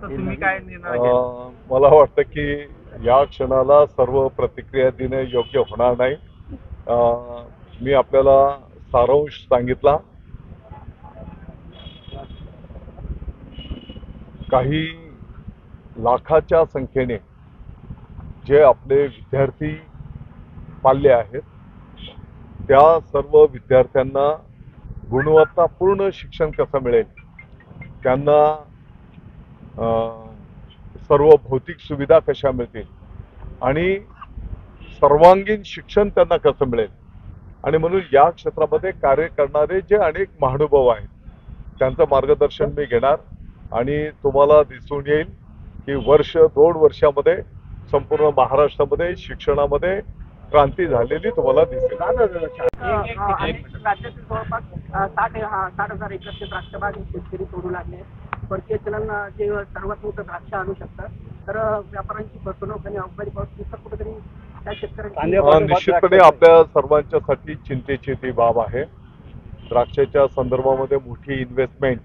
तुम्ही काय निर्णय घेतला? मला वाटतं की या क्षणाला सर्व प्रतिक्रिया देणे योग्य होणार नाही. मी आपल्याला सारांश सांगितला. काही लाखाच्या संख्येने जे आपले विद्यार्थी पाल्य आहेत त्या सर्व विद्यार्थ्यांना गुणवत्तापूर्ण शिक्षण कसं मिळेल, त्यांना सर्व भौतिक सुविधा कशा मिळतील आणि सर्वांगीण शिक्षण त्यांना कसं मिळेल, आणि म्हणून या क्षेत्रामध्ये कार्य करणारे जे अनेक महानुभाव आहेत त्यांचं मार्गदर्शन मी घेणार आणि तुम्हाला दिसून येईल की वर्ष 2 वर्षामध्ये संपूर्ण महाराष्ट्रामध्ये शिक्षणामध्ये क्रांती झालेली तुम्हाला दिसेल. राज्यातील जवळपास 60,000 एकरचे द्राक्ष बाग शेतकरी तोडू लागले. परकीय चलन जे सर्वात मोठं द्राक्ष आणू शकतात, तर व्यापाऱ्यांची फसवणूक आणि अवघड पाऊस कुठेतरी त्या शेतकऱ्यांची निश्चितपणे आपल्या सर्वांच्यासाठी चिंतेची ती बाब आहे. द्राक्षाच्या संदर्भामध्ये मोठी इन्व्हेस्टमेंट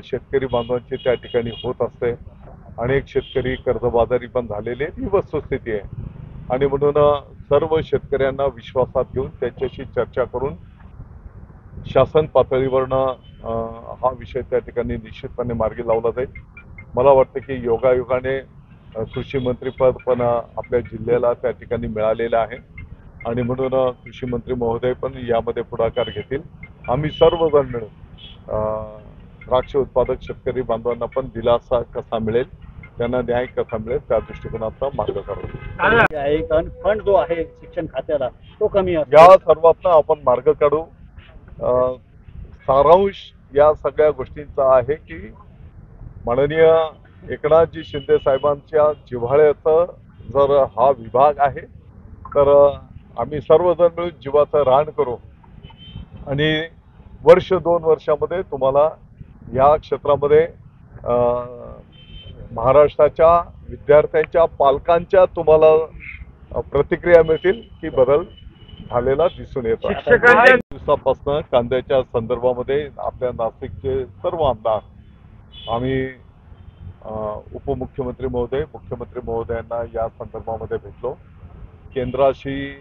शेतकरी बांधवांची त्या ठिकाणी होत असते. अनेक शेतकरी कर्जबाजारी पण झालेले, ही वस्तुस्थिती आहे. आणि म्हणून सर्व शेतकऱ्यांना विश्वासात घेऊन त्यांच्याशी चर्चा करून शासन पातळीवरनं हा विषय त्या ठिकाणी निश्चितपणे मार्गी लावला जाईल. मला वाटतं की योगायोगाने कृषी मंत्रीपद पण आपल्या जिल्ह्याला त्या ठिकाणी मिळालेलं आहे आणि म्हणून कृषी मंत्री महोदय पण यामध्ये पुढाकार घेतील. आम्ही सर्वजण मिळून द्राक्ष उत्पादक शेतकरी बांधवांना पण दिलासा कसा मिळेल, त्यांना न्याय कसा मिळेल त्या दृष्टिकोनाचा मार्ग काढू. फंड जो आहे शिक्षण खात्याला तो कमी आहे. या सर्वातनं आपण मार्ग काढू. सारांश या सगळ्या गोष्टींचा आहे की माननीय एकनाथजी शिंदे साहेबांच्या जिव्हाळ्याचा जर हा विभाग आहे तर आम्ही सर्वजण मिळून जीवाचं रान करू आणि वर्ष 2 वर्षामध्ये तुम्हाला या क्षेत्रामध्ये महाराष्ट्राच्या विद्यार्थ्यांच्या पालकांच्या तुम्हाला प्रतिक्रिया मिळतील की बदल झालेला दिसून येतो. दिवसापासून कांद्याच्या संदर्भामध्ये आपल्या नाशिकचे सर्व आमदार आम्ही उपमुख्यमंत्री महोदय, मुख्यमंत्री महोदयांना या संदर्भामध्ये भेटलो. केंद्राशी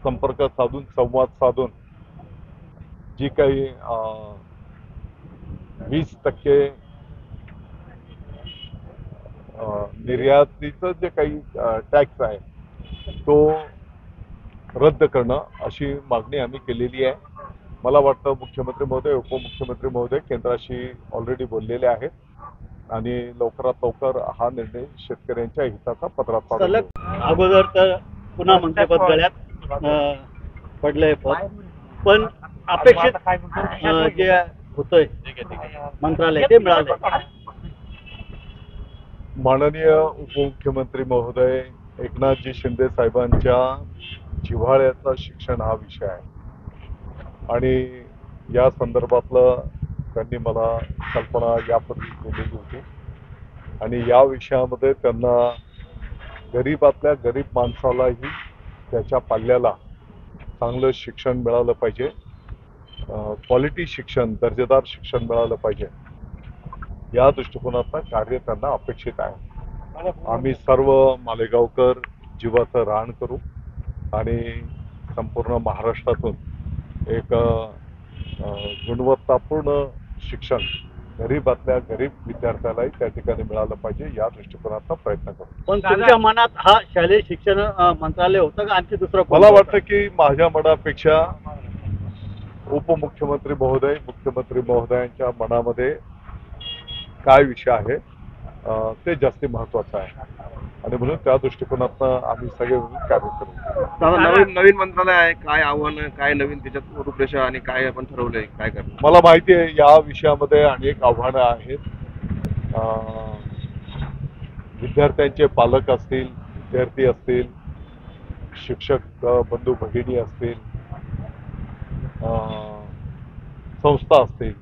संपर्क साधून संवाद साधून जी काही 20% निर्यातीचं जे काही टॅक्स आहे तो रद्द करणं अशी मागणी आम्ही केलेली आहे. मला वाटतं मुख्यमंत्री महोदय, उपमुख्यमंत्री महोदय केंद्राशी ऑलरेडी बोललेले आहेत आणि लवकरात लवकर हा निर्णय शेतकऱ्यांच्या हिताचा पदरात पाडू. अगोदर तर पुन्हा मंत्रिपद गळ्यात पडलंय, पण अपेक्षित जे होतंय मंत्रालय ते मिळालंय. माननीय उपमुख्यमंत्री महोदय एकनाथजी शिंदे साहेबांच्या जिव्हाळ्याचा शिक्षण हा विषय आहे आणि या संदर्भातलं त्यांनी मला कल्पना यापूर्वी दिलेली होती आणि या विषयामध्ये त्यांना गरीबातल्या गरीब माणसालाही त्याच्या पाल्याला चांगलं शिक्षण मिळालं पाहिजे, क्वालिटी शिक्षण, दर्जेदार शिक्षण मिळालं पाहिजे, या दृष्टिकोनातनं कार्य त्यांना अपेक्षित आहे. आम्ही सर्व मालेगावकर जीवाचं रान करू आणि संपूर्ण महाराष्ट्रातून एक गुणवत्तापूर्ण शिक्षण गरीबातल्या गरीब विद्यार्थ्यालाही त्या ठिकाणी मिळालं पाहिजे या दृष्टिकोनातनं प्रयत्न करू. पण तुमच्या मनात हा शालेय शिक्षण मंत्रालय होतं का आणखी दुसरं? मला वाटतं की माझ्या मनापेक्षा उपमुख्यमंत्री महोदय, मुख्यमंत्री महोदयांच्या मनामध्ये काय विषय आहे ते जास्ती महत्वाचं आहे आणि म्हणून त्या दृष्टिकोनातनं आम्ही सगळे कार्य करू. नवीन मंत्रालय आहे, काय आव्हान, काय नवीन त्याच्यात रूपरेषा आणि काय आपण ठरवलंय काय करणार? मला माहिती आहे या विषयामध्ये अनेक आव्हानं आहेत. विद्यार्थ्यांचे पालक असतील, विद्यार्थी असतील, शिक्षक बंधू भगिनी असतील, संस्था असतील,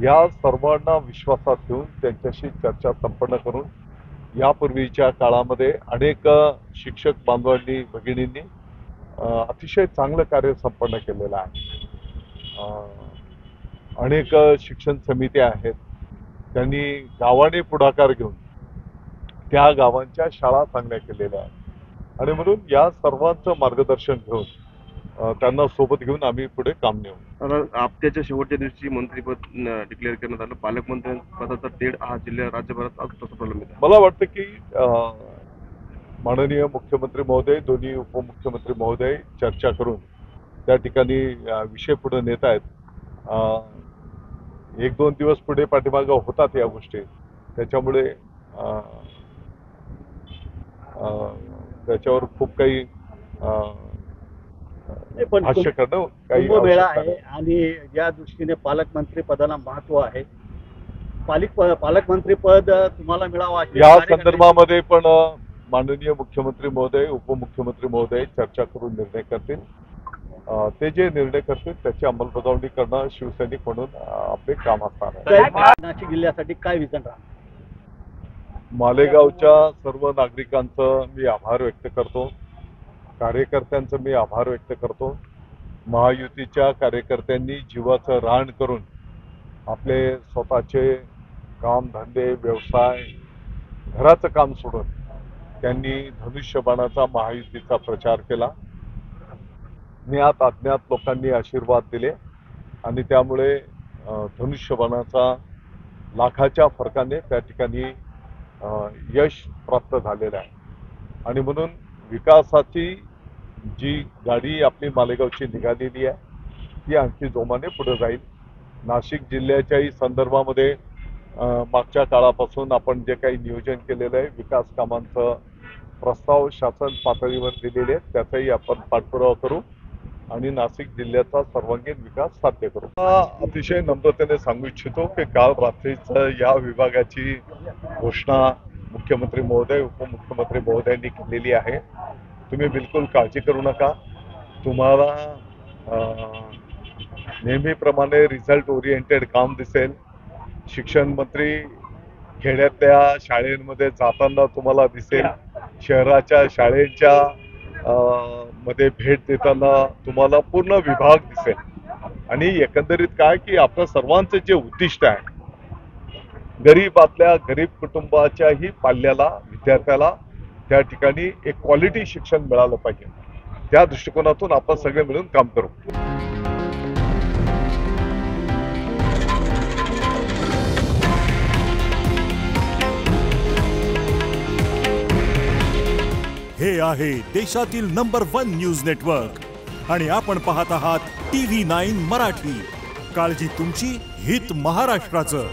या सर्वांना विश्वासात घेऊन त्यांच्याशी चर्चा संपन्न करून यापूर्वीच्या काळामध्ये अनेक शिक्षक बांधवांनी भगिनींनी अतिशय चांगलं कार्य संपन्न केलेलं आहे. अनेक शिक्षण समित्या आहेत, त्यांनी गावाने पुढाकार घेऊन त्या गावांच्या शाळा चांगल्या केलेल्या आहेत आणि म्हणून या सर्वांचं मार्गदर्शन घेऊन त्यांना सोबत घेऊन आम्ही पुढे काम नेऊ. हप्त्याच्या शेवटच्या दिवशी मंत्रीपद डिक्लेअर करण्यात आलं. पालकमंत्री पदाचा तेढ हा जिल्हा राज्यभरात आज तसं प्रलंबित आहे. मला वाटतं की माननीय मुख्यमंत्री महोदय, दोन्ही उपमुख्यमंत्री महोदय चर्चा करून त्या ठिकाणी विषय पुढे नेत आहेत. 1-2 दिवस पुढे पाठीमागं होतात या गोष्टी, त्याच्यामुळे त्याच्यावर खूप काही पण भाष्य करणं काही कुंभमेळा आवश्यकता आहे आणि या दृष्टीने पालकमंत्री पदाला महत्व आहे. पालकमंत्री पद तुम्हाला मिळावं अशी या संदर्भामध्ये पण माननीय मुख्यमंत्री महोदय, उपमुख्यमंत्री महोदय चर्चा करून निर्णय करतील. ते जे निर्णय करतील त्याची अंमलबजावणी करणं शिवसैनिक म्हणून आपले काम असणार आहे. नाशिक जिल्ह्यासाठी काय विजन राहणार? मालेगावच्या सर्व नागरिकांचं मी आभार व्यक्त करतो, कार्यकर्त्यांचं मी आभार व्यक्त करतो. महायुतीच्या कार्यकर्त्यांनी जीवाचं रान करून आपले स्वतःचे कामधंदे, व्यवसाय, घराचं काम सोडून त्यांनी धनुष्यबाणाचा महायुतीचा प्रचार केला. ज्ञात अज्ञात लोकांनी आशीर्वाद दिले आणि त्यामुळे धनुष्यबाणाचा लाखाच्या फरकाने त्या ठिकाणी यश प्राप्त झालेलं आहे आणि म्हणून विकासाची जी गाडी आपली मालेगावची निघालेली आहे ती आणखी जोमाने पुढे जाईल. नाशिक जिल्ह्याच्याही संदर्भामध्ये मागच्या काळापासून आपण जे काही नियोजन केलेलं आहे, विकास कामांचं प्रस्ताव शासन पातळीवर दिलेले आहेत, त्याचाही आपण पाठपुरावा करू आणि नाशिक जिल्ह्याचा सर्वांगीण विकास साध्य करू. अतिशय नम्रतेने सांगू इच्छितो की काल रात्रीच या विभागाची घोषणा मुख्यमंत्री महोदय, उपमुख्यमंत्री महोदयांनी केलेली आहे. तुम्ही बिलकुल काळजी करू नका. तुम्हाला नेहमीप्रमाणे रिझल्ट ओरिएंटेड काम दिसेल. शिक्षण मंत्री खेड्यातल्या शाळेंमध्ये जाताना तुम्हाला दिसेल, शहराच्या शाळेच्या मध्ये भेट देताना तुम्हाला पूर्ण विभाग दिसेल आणि एकंदरीत काय की आपल्या सर्वांचं जे उद्दिष्ट आहे, गरीबातल्या गरीब कुटुंबाच्याही पाल्याला, विद्यार्थ्याला त्या ठिकाणी एक क्वालिटी शिक्षण मिळालं पाहिजे, त्या दृष्टिकोनातून आपण सगळे मिळून काम करू. हे आहे देशातील नंबर 1 न्यूज नेटवर्क आणि आपण पाहत आहात TV9 मराठी. काळजी तुमची, हित महाराष्ट्राचं.